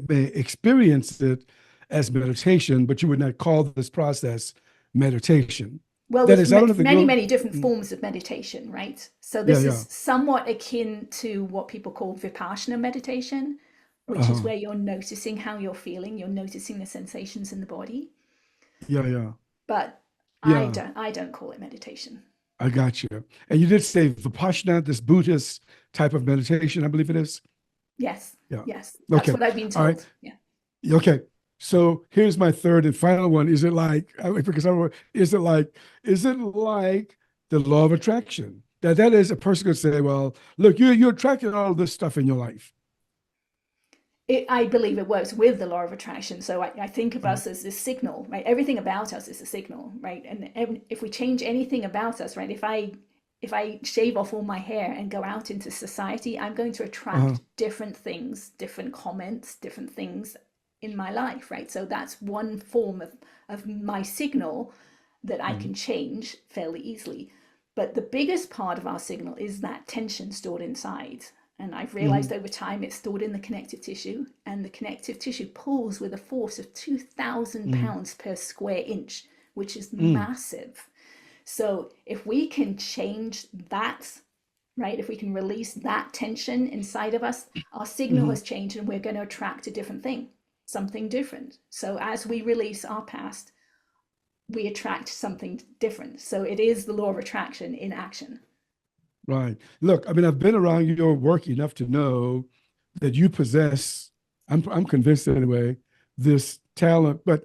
Speaker 1: may experience it as meditation, but you would not call this process meditation.
Speaker 2: Well,
Speaker 1: That
Speaker 2: there's
Speaker 1: is, I don't have to
Speaker 2: many,
Speaker 1: go.
Speaker 2: many different
Speaker 1: Mm.
Speaker 2: forms of meditation, right? So
Speaker 1: Yeah,
Speaker 2: this is
Speaker 1: yeah.
Speaker 2: somewhat akin to what people call vipassana meditation, which is
Speaker 1: Uh-huh.
Speaker 2: where you're noticing how you're feeling, you're noticing the sensations in the body.
Speaker 1: Yeah, yeah.
Speaker 2: But I
Speaker 1: Yeah,
Speaker 2: don't I don't call it meditation.
Speaker 1: I got you. And you did say Vipassana, this Buddhist type of meditation, I believe it is.
Speaker 2: Yes.
Speaker 1: Yeah.
Speaker 2: Yes, that's
Speaker 1: Okay.
Speaker 2: what I've been
Speaker 1: All right.
Speaker 2: told. Yeah.
Speaker 1: Okay. So here's my third and final one. Is it like because is it like the law of attraction? That is a person could say, well, look, you're attracting all this stuff in your life.
Speaker 2: I believe it works with the law of attraction. So I think of
Speaker 1: Uh,
Speaker 2: us as this signal, right? Everything about us is a signal, right? And if we change anything about us, right? If I shave off all my hair and go out into society, I'm going to
Speaker 1: uh,
Speaker 2: attract different things, different comments, different things in my life, right? So that's one form of my signal that I
Speaker 1: mhm,
Speaker 2: can change fairly easily. But the biggest part of our signal is that tension stored inside. And I've realized
Speaker 1: mhm,
Speaker 2: over time it's stored in the connective tissue, and the connective tissue pulls with a force of 2,000
Speaker 1: mhm,
Speaker 2: pounds per square inch, which is
Speaker 1: mm,
Speaker 2: massive. So if we can change that, right, if we can release that tension inside of us, our signal
Speaker 1: mhm.
Speaker 2: has changed and we're going to attract a different thing, something different. So as we release our past, we attract something different. So it is the law of attraction in action.
Speaker 1: Right. Look, I mean, I've been around your work enough to know that you possess, I'm convinced anyway, this talent, but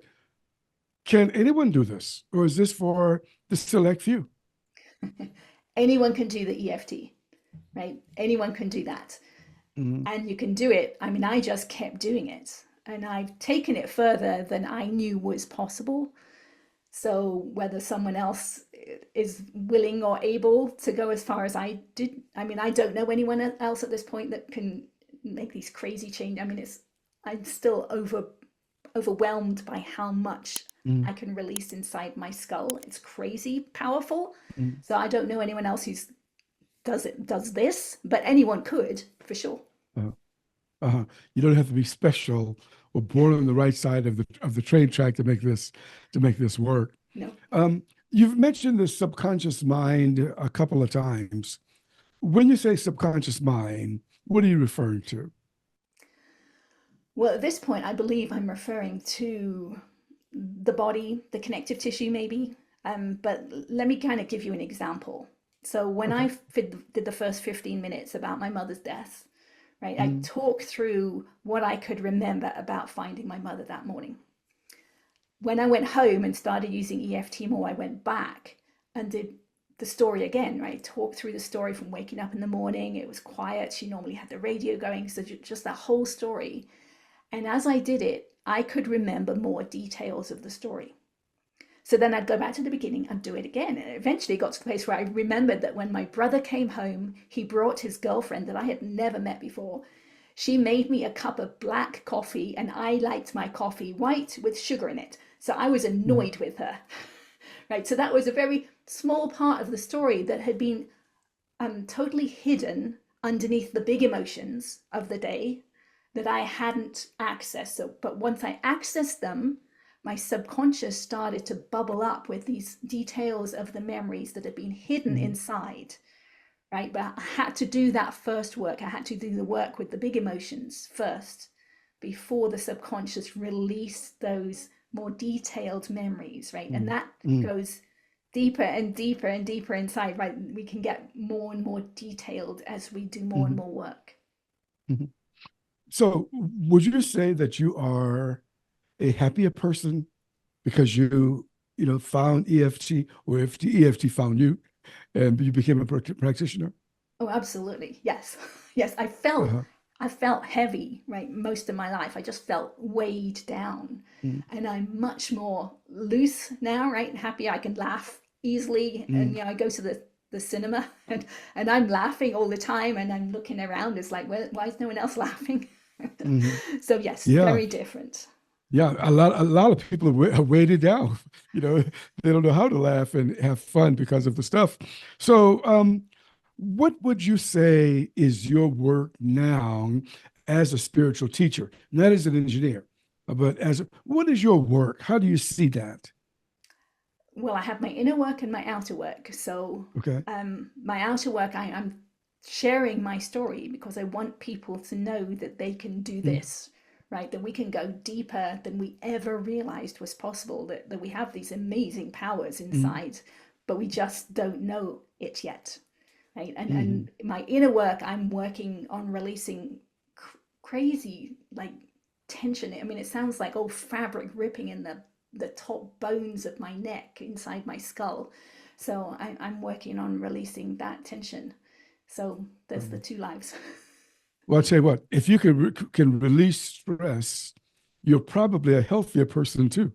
Speaker 1: can anyone do this? Or is this for the select few?
Speaker 2: Anyone can do the EFT, right? Anyone can do that.
Speaker 1: Mhm,
Speaker 2: And you can do it. I mean, I just kept doing it and I've taken it further than I knew was possible. So whether someone else is willing or able to go as far as I did, I mean, I don't know anyone else at this point that can make these crazy changes. I mean, I'm still overwhelmed by how much
Speaker 1: mhm,
Speaker 2: I can release inside my skull. It's crazy powerful.
Speaker 1: mhm.
Speaker 2: So I don't know anyone else who's does this, but anyone could for sure.
Speaker 1: Uh, you don't have to be special or born on the right side of the train track to make this work.
Speaker 2: No.
Speaker 1: Um, you've mentioned the subconscious mind a couple of times. When you say subconscious mind, what are you referring to?
Speaker 2: Well, at this point, I believe I'm referring to the body, the connective tissue, maybe. But let me kind of give you an example. So when
Speaker 1: Okay.
Speaker 2: I did the first 15 minutes about my mother's death, right, I
Speaker 1: Mm,
Speaker 2: talked through what I could remember about finding my mother that morning. When I went home and started using EFT more, I went back and did the story again, right? Talked through the story from waking up in the morning. It was quiet. She normally had the radio going. So just that whole story. And as I did it, I could remember more details of the story. So then I'd go back to the beginning and do it again. And eventually got to the place where I remembered that when my brother came home, he brought his girlfriend that I had never met before. She made me a cup of black coffee, and I liked my coffee white with sugar in it. So I was
Speaker 1: mm,
Speaker 2: annoyed with her. Right. So that was a very small part of the story that had been totally hidden underneath the big emotions of the day that I hadn't accessed. So, but once I accessed them, my subconscious started to bubble up with these details of the memories that had been hidden
Speaker 1: mm,
Speaker 2: inside, right? But I had to do that first work. I had to do the work with the big emotions first before the subconscious released those more detailed memories, right? And
Speaker 1: mm,
Speaker 2: that
Speaker 1: mm,
Speaker 2: goes deeper and deeper and deeper inside, right? We can get more and more detailed as we do more and
Speaker 1: mm,
Speaker 2: more work.
Speaker 1: mm. So, would you say that you are a happier person because found EFT, or if the EFT found you and you became a practitioner?
Speaker 2: Oh, absolutely. Yes. Yes.
Speaker 1: Uh-huh.
Speaker 2: I felt heavy, right? Most of my life. I just felt weighed down.
Speaker 1: Mm,
Speaker 2: And I'm much more loose now, right? Happy I can laugh easily. And
Speaker 1: mm,
Speaker 2: I go to the cinema and I'm laughing all the time and I'm looking around. It's like, why is no one else laughing?
Speaker 1: mhm.
Speaker 2: So yes,
Speaker 1: Yeah,
Speaker 2: very different.
Speaker 1: yeah. A lot of people are weighted down. You know, they don't know how to laugh and have fun because of the stuff. So, what would you say is your work now as a spiritual teacher, not as an engineer, but what is your work? How do you see that?
Speaker 2: Well, I have my inner work and my outer work. So,
Speaker 1: Okay.
Speaker 2: my outer work, I'm sharing my story because I want people to know that they can do
Speaker 1: Mm,
Speaker 2: this, right? That we can go deeper than we ever realized was possible, that we have these amazing powers
Speaker 1: mm,
Speaker 2: inside, but we just don't know it yet, right? And
Speaker 1: mm,
Speaker 2: my inner work, I'm working on releasing crazy like tension. I mean, it sounds like old fabric ripping in the top bones of my neck inside my skull. So I'm working on releasing that tension. So there's the two lives.
Speaker 1: Well, I'll tell you what, if you can release stress, you're probably a healthier person too,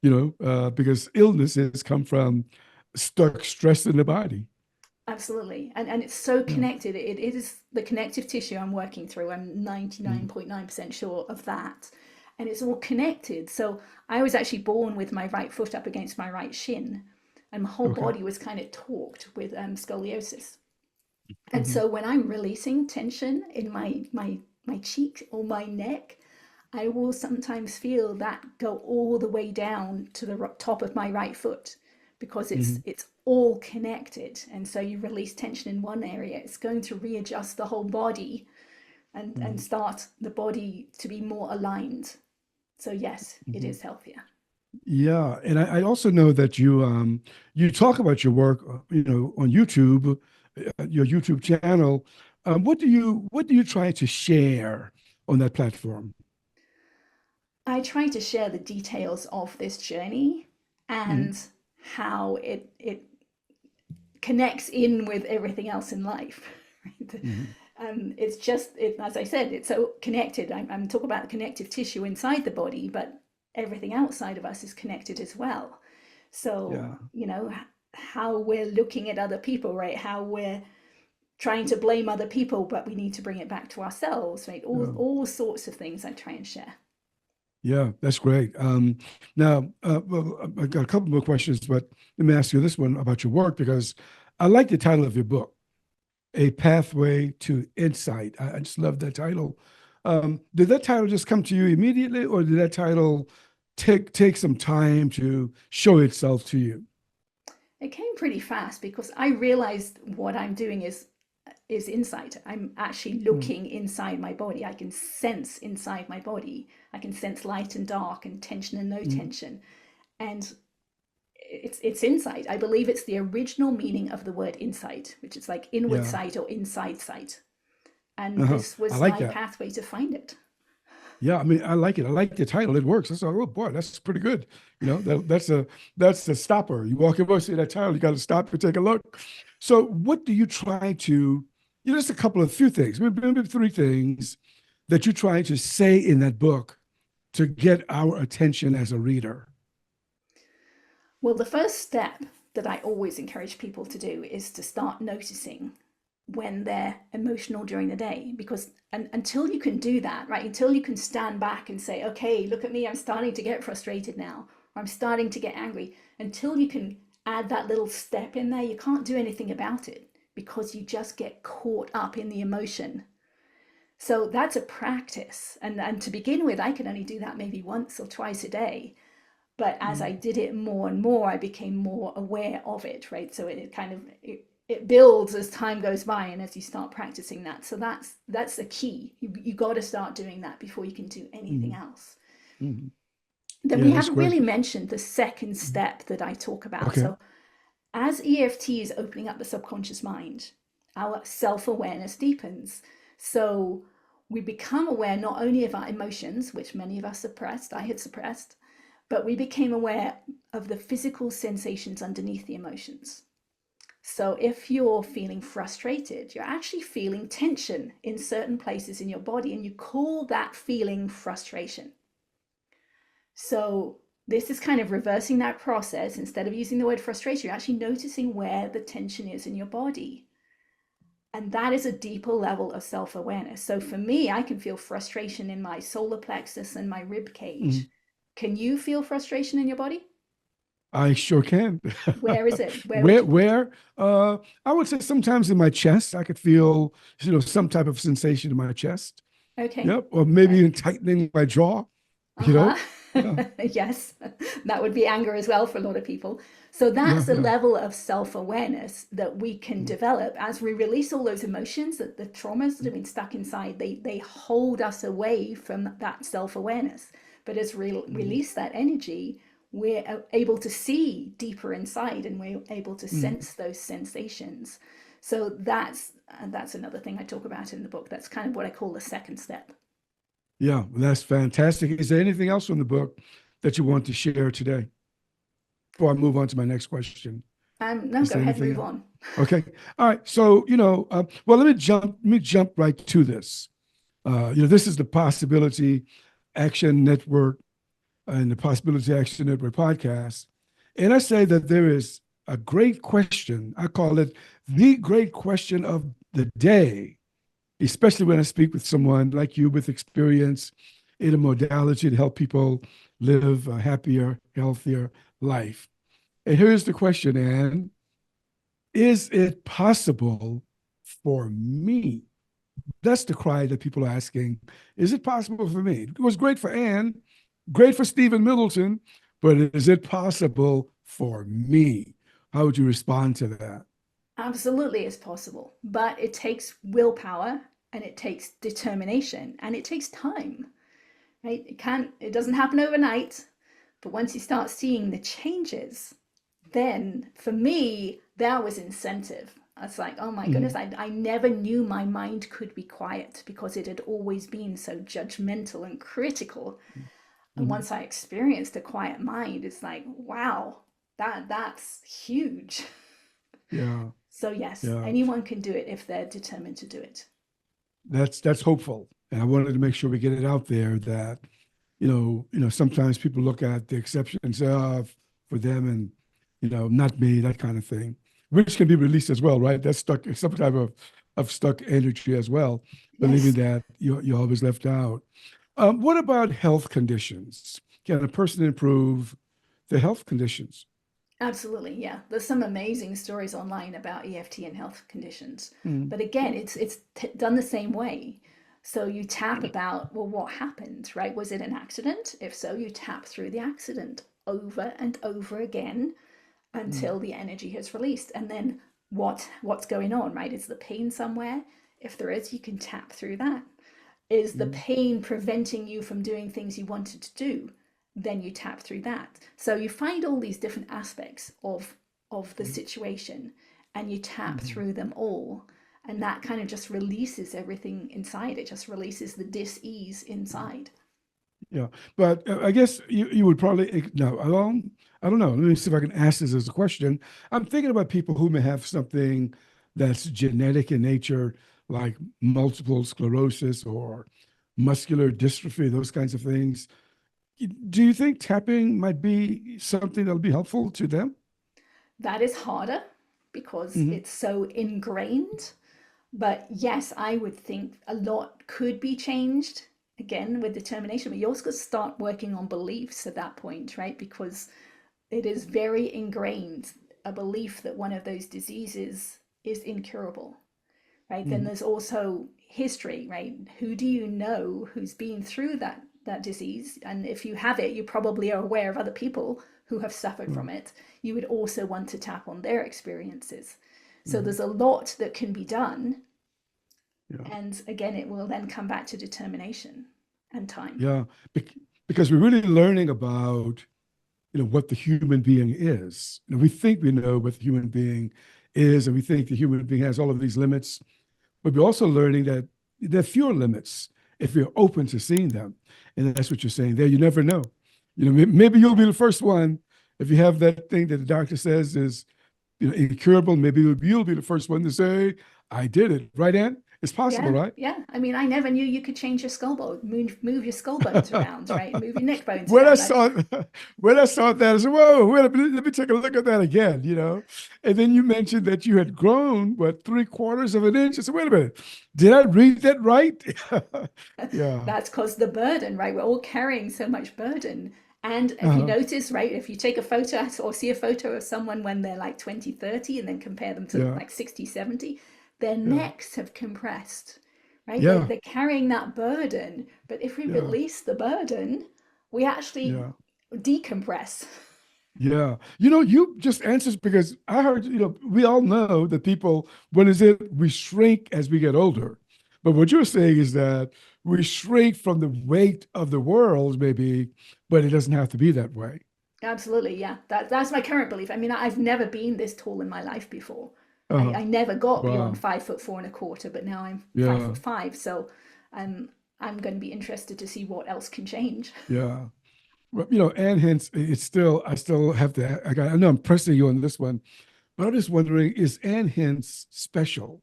Speaker 1: because illnesses come from stuck stress in the body.
Speaker 2: Absolutely. And it's so
Speaker 1: Yeah.
Speaker 2: connected. It is the connective tissue I'm working through. I'm
Speaker 1: Mm.
Speaker 2: 99.9% sure of that. And it's all connected. So I was actually born with my right foot up against my right shin, and my whole
Speaker 1: Okay.
Speaker 2: body was kind of torqued with scoliosis. And
Speaker 1: Hmm.
Speaker 2: so when I'm releasing tension in my cheek or my neck, I will sometimes feel that go all the way down to the top of my right foot, because
Speaker 1: Hmm.
Speaker 2: it's all connected. And so you release tension in one area, it's going to readjust the whole body and
Speaker 1: Hmm.
Speaker 2: start the body to be more aligned. So yes, it
Speaker 1: Hmm.
Speaker 2: is healthier.
Speaker 1: Yeah, and I also know that you talk about your work, on YouTube, your YouTube channel. What do you try to share on that platform?
Speaker 2: I try to share the details of this journey
Speaker 1: Hmm.
Speaker 2: and how it connects in with everything else in life. Right?
Speaker 1: Hmm.
Speaker 2: It's just, as I said, it's so connected. I'm talking about the connective tissue inside the body, but everything outside of us is connected as well. So,
Speaker 1: Yeah.
Speaker 2: how we're looking at other people, right? How we're trying to blame other people, but we need to bring it back to ourselves, right?
Speaker 1: Yeah.
Speaker 2: All sorts of things I try and share.
Speaker 1: Yeah, that's great. Now, well, I got a couple more questions, but let me ask you this one about your work because I like the title of your book, A Pathway to Insight. I just love that title. Did that title just come to you immediately, or did that title take some time to show itself to you?
Speaker 2: It came pretty fast because I realized what I'm doing is insight. I'm actually
Speaker 1: Mm,
Speaker 2: looking inside my body. I can sense inside my body. I can sense light and dark and tension and no
Speaker 1: mm,
Speaker 2: tension. And it's insight. I believe it's the original meaning of the word insight, which is like inward
Speaker 1: yeah,
Speaker 2: sight or inside sight. And
Speaker 1: uh-huh.
Speaker 2: this
Speaker 1: I
Speaker 2: was
Speaker 1: like
Speaker 2: my
Speaker 1: that.
Speaker 2: pathway to find it.
Speaker 1: Yeah, I mean, I like it. I like the title. It works. I said, oh boy, that's pretty good. That's a stopper. You walk in, see that title, you got to stop and take a look. So, what do you try to? Just a couple of few things, maybe three things that you try to say in that book to get our attention as a reader.
Speaker 2: Well, the first step that I always encourage people to do is to start noticing when they're emotional during the day, because until you can do that, right, until you can stand back and say, okay, look at me, I'm starting to get frustrated now, or I'm starting to get angry, until you can add that little step in there, you can't do anything about it because you just get caught up in the emotion. So that's a practice. And to begin with, I could only do that maybe once or twice a day, but as I
Speaker 1: Mm,
Speaker 2: did it more and more, I became more aware of it, right? So it kind of it builds as time goes by and as you start practicing that. So that's the key. You got to start doing that before you can do anything
Speaker 1: mm,
Speaker 2: else.
Speaker 1: mm.
Speaker 2: Then
Speaker 1: Yeah,
Speaker 2: we
Speaker 1: that's
Speaker 2: haven't
Speaker 1: great.
Speaker 2: really mentioned the second
Speaker 1: Mhm.
Speaker 2: step that I talk about.
Speaker 1: Okay.
Speaker 2: So as EFT is opening up the subconscious mind, our self-awareness deepens. So we become aware not only of our emotions, which many of us suppressed, I had suppressed, but we became aware of the physical sensations underneath the emotions. So if you're feeling frustrated, you're actually feeling tension in certain places in your body, and you call that feeling frustration. So this is kind of reversing that process. Instead of using the word frustration, you're actually noticing where the tension is in your body. And that is a deeper level of self awareness. So for me, I can feel frustration in my solar plexus and my rib
Speaker 1: Mhm.
Speaker 2: cage. Can you feel frustration in your body?
Speaker 1: I sure can.
Speaker 2: Where is it? Where would
Speaker 1: Where,
Speaker 2: you put it?
Speaker 1: where? I would say sometimes in my chest, I could feel, some type of sensation in my chest.
Speaker 2: Okay.
Speaker 1: Yep. Or maybe
Speaker 2: Okay.
Speaker 1: in tightening my jaw, you know?
Speaker 2: Uh-huh.
Speaker 1: Yeah.
Speaker 2: Yes. That would be anger as well for a lot of people. So
Speaker 1: Yeah.
Speaker 2: that's a
Speaker 1: Yeah.
Speaker 2: level of self-awareness that we can
Speaker 1: Mm,
Speaker 2: develop as we release all those emotions, that the traumas that have been stuck inside, they hold us away from that self-awareness. But as we
Speaker 1: mm,
Speaker 2: release that energy, we're able to see deeper inside, and we're able to
Speaker 1: mm.
Speaker 2: sense those sensations. So that's another thing I talk about in the book. That's kind of what I call the second step.
Speaker 1: Yeah, well, that's fantastic. Is there anything else from the book that you want to share today before I move on to my next question?
Speaker 2: No,
Speaker 1: Is
Speaker 2: go
Speaker 1: there
Speaker 2: ahead,
Speaker 1: anything
Speaker 2: move
Speaker 1: else?
Speaker 2: on.
Speaker 1: Okay. All right. So, well, let me jump right to this. This is the Possibility Action Network and the Possibility Action Network podcast. And I say that there is a great question. I call it the great question of the day, especially when I speak with someone like you with experience in a modality to help people live a happier, healthier life. And here's the question, Ann. Is it possible for me? That's the cry that people are asking. Is it possible for me? It was great for Ann, great for Stephen Middleton, but is it possible for me? How would you respond to that?
Speaker 2: Absolutely, it's possible, but it takes willpower and it takes determination and it takes time, right? It doesn't happen overnight, but once you start seeing the changes, then for me, that was incentive. It's like, oh my goodness,
Speaker 1: Mhm.
Speaker 2: I never knew my mind could be quiet because it had always been so judgmental and critical. And
Speaker 1: Mhm.
Speaker 2: once I experienced a quiet mind, it's like, wow, that's huge.
Speaker 1: Yeah,
Speaker 2: So yes,
Speaker 1: yeah.
Speaker 2: anyone can do it if they're determined to do it.
Speaker 1: That's hopeful. And I wanted to make sure we get it out there that, sometimes people look at the exceptions of for them and, not me, that kind of thing, which can be released as well, right? That's stuck, some type of stuck energy as well, believing
Speaker 2: Yes,
Speaker 1: that you're always left out. What about health conditions? Can a person improve their health conditions?
Speaker 2: absolutely. Yeah, there's some amazing stories online about EFT and health conditions.
Speaker 1: Mm.
Speaker 2: But again, it's done the same way. So you tap about, well, what happened, right? Was it an accident? If so, you tap through the accident over and over again
Speaker 1: Mm.
Speaker 2: until the energy has released. And then what's going on, right? Is the pain somewhere? If there is, you can tap through that. Is the
Speaker 1: Mm.
Speaker 2: pain preventing you from doing things you wanted to do? Then you tap through that. So you find all these different aspects of the
Speaker 1: Mm.
Speaker 2: situation and you tap
Speaker 1: Mm.
Speaker 2: through them all. And that kind of just releases everything inside. It just releases the dis-ease inside.
Speaker 1: Yeah, but I guess you would probably no. I don't know. Let me see if I can ask this as a question. I'm thinking about people who may have something that's genetic in nature, like multiple sclerosis or muscular dystrophy, those kinds of things. Do you think tapping might be something that'll be helpful to them?
Speaker 2: That is harder because
Speaker 1: Hmm.
Speaker 2: it's so ingrained. But yes, I would think a lot could be changed again with determination. But you also got to start working on beliefs at that point, right? Because it is very ingrained a belief that one of those diseases is incurable, right? Then
Speaker 1: Hmm.
Speaker 2: there's also history, right? Who do you know who's been through that disease? And if you have it, you probably are aware of other people who have suffered from it. You would also want to tap on their experiences. So
Speaker 1: Hmm.
Speaker 2: there's a lot that can be done.
Speaker 1: Yeah.
Speaker 2: And again, it will then come back to determination and time.
Speaker 1: Yeah. Because we're really learning about what the human being is. We think we know what the human being is, and we think the human being has all of these limits, but we're also learning that there are fewer limits if you're open to seeing them. And that's what you're saying there. You never know. Maybe you'll be
Speaker 2: Yeah.
Speaker 1: the first one if you have that thing that the doctor says is incurable. Maybe you'll be the first one to say, "I did it." Right, Ann? It's possible,
Speaker 2: Yeah,
Speaker 1: right?
Speaker 2: yeah. I mean, I never knew you could change your skull bone, move your skull bones around, right? Move your neck bones
Speaker 1: when I
Speaker 2: around. I,
Speaker 1: saw when I saw that, I said, "Whoa, wait a minute, let me take a look at that again." And then you mentioned that you had grown what 3/4 of an inch. I said, "Wait a minute, did I read that right?" Yeah.
Speaker 2: that's because the burden, right? We're all carrying so much burden. And if you
Speaker 1: Uh-huh.
Speaker 2: notice, right, if you take a photo or see a photo of someone when they're like 20, 30, and then compare them to
Speaker 1: Yeah.
Speaker 2: like 60, 70, their
Speaker 1: Yeah.
Speaker 2: necks have compressed, right?
Speaker 1: Yeah.
Speaker 2: They're carrying that burden. But if we
Speaker 1: Yeah.
Speaker 2: release the burden, we actually
Speaker 1: Yeah.
Speaker 2: decompress.
Speaker 1: Yeah. You just answered because I heard, we all know that people, when is it, we shrink as we get older. But what you're saying is that we shrink from the weight of the world, maybe, but it doesn't have to be that way.
Speaker 2: Absolutely, yeah. That's my current belief. I mean, I've never been this tall in my life before. I,
Speaker 1: Uh-huh.
Speaker 2: I never got beyond
Speaker 1: Wow.
Speaker 2: 5'4.25", but now I'm five
Speaker 1: Yeah.
Speaker 2: foot five. So I'm going to be interested to see what else can change.
Speaker 1: Yeah. Well, Ann Hince, I still have to, I know I'm pressing you on this one, but I'm just wondering, is Ann Hince special?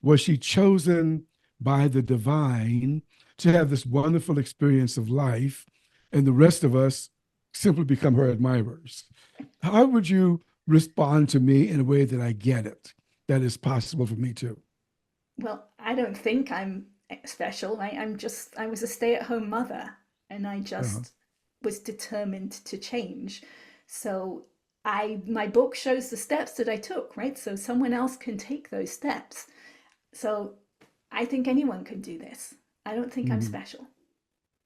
Speaker 1: Was she chosen by the divine to have this wonderful experience of life, and the rest of us simply become her admirers? How would you respond to me in a way that I get it, that is possible for me too?
Speaker 2: Well, I don't think I'm special. I was a stay-at-home mother and I
Speaker 1: Uh-huh.
Speaker 2: just was determined to change. So my book shows the steps that I took, right? So someone else can take those steps. So I think anyone can do this. I don't think I'm
Speaker 1: Hmm.
Speaker 2: special.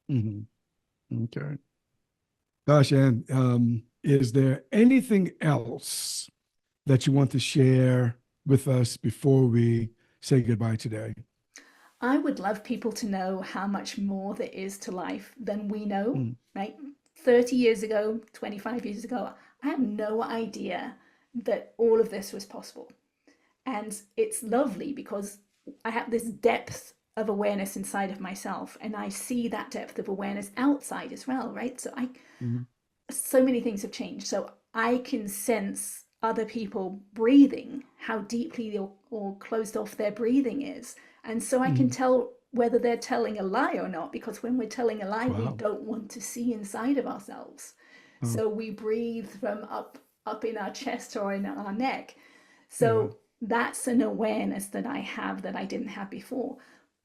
Speaker 1: Hmm. Okay. Gosh, Ann, is there anything else that you want to share with us before we say goodbye today?
Speaker 2: I would love people to know how much more there is to life than we know,
Speaker 1: Mm,
Speaker 2: right? 30 years ago, 25 years ago, I had no idea that all of this was possible. And it's lovely because I have this depth of awareness inside of myself and I see that depth of awareness outside as well, right?
Speaker 1: mm,
Speaker 2: So many things have changed. So I can sense other people breathing, how deeply or closed off their breathing is. And so I can
Speaker 1: mm.
Speaker 2: tell whether they're telling a lie or not, because when we're telling a lie, we
Speaker 1: Wow.
Speaker 2: don't want to see inside of ourselves.
Speaker 1: Oh,
Speaker 2: So we breathe from up in our chest or in our neck.
Speaker 1: yeah.
Speaker 2: So that's an awareness that I have that I didn't have before.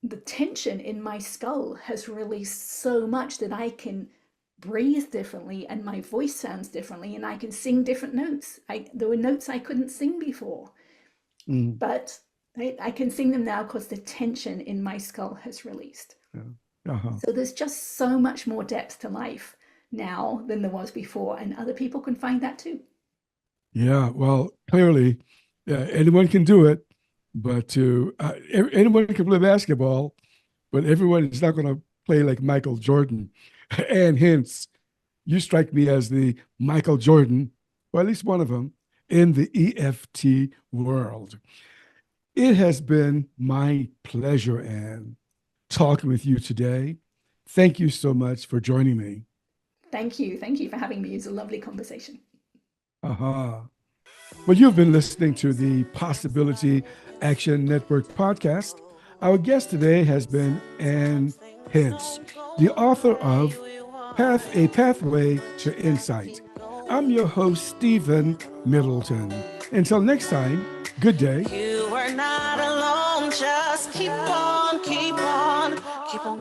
Speaker 2: The tension in my skull has released so much that I can breathe differently and my voice sounds differently and I can sing different notes. There were notes I couldn't sing before,
Speaker 1: Mm,
Speaker 2: but I can sing them now because the tension in my skull has released.
Speaker 1: yeah. Uh-huh.
Speaker 2: So there's just so much more depth to life now than there was before, and other people can find that too.
Speaker 1: Yeah. Well, clearly, anyone can do it, but anyone can play basketball, but everyone is not going to play like Michael Jordan. And hence, you strike me as the Michael Jordan, or at least one of them, in the EFT world. It has been my pleasure, Anne, talking with you today. Thank you so much for joining me.
Speaker 2: Thank you. Thank you for having me. It was a lovely conversation.
Speaker 1: Aha. Well, you've been listening to the Possibility Action Network podcast. Our guest today has been Ann Hince, the author of A Pathway to Insight. I'm your host, Stephen Middleton. Until next time, good day.
Speaker 3: You are not alone, just keep on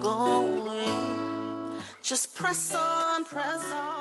Speaker 3: going. Just press on, press on.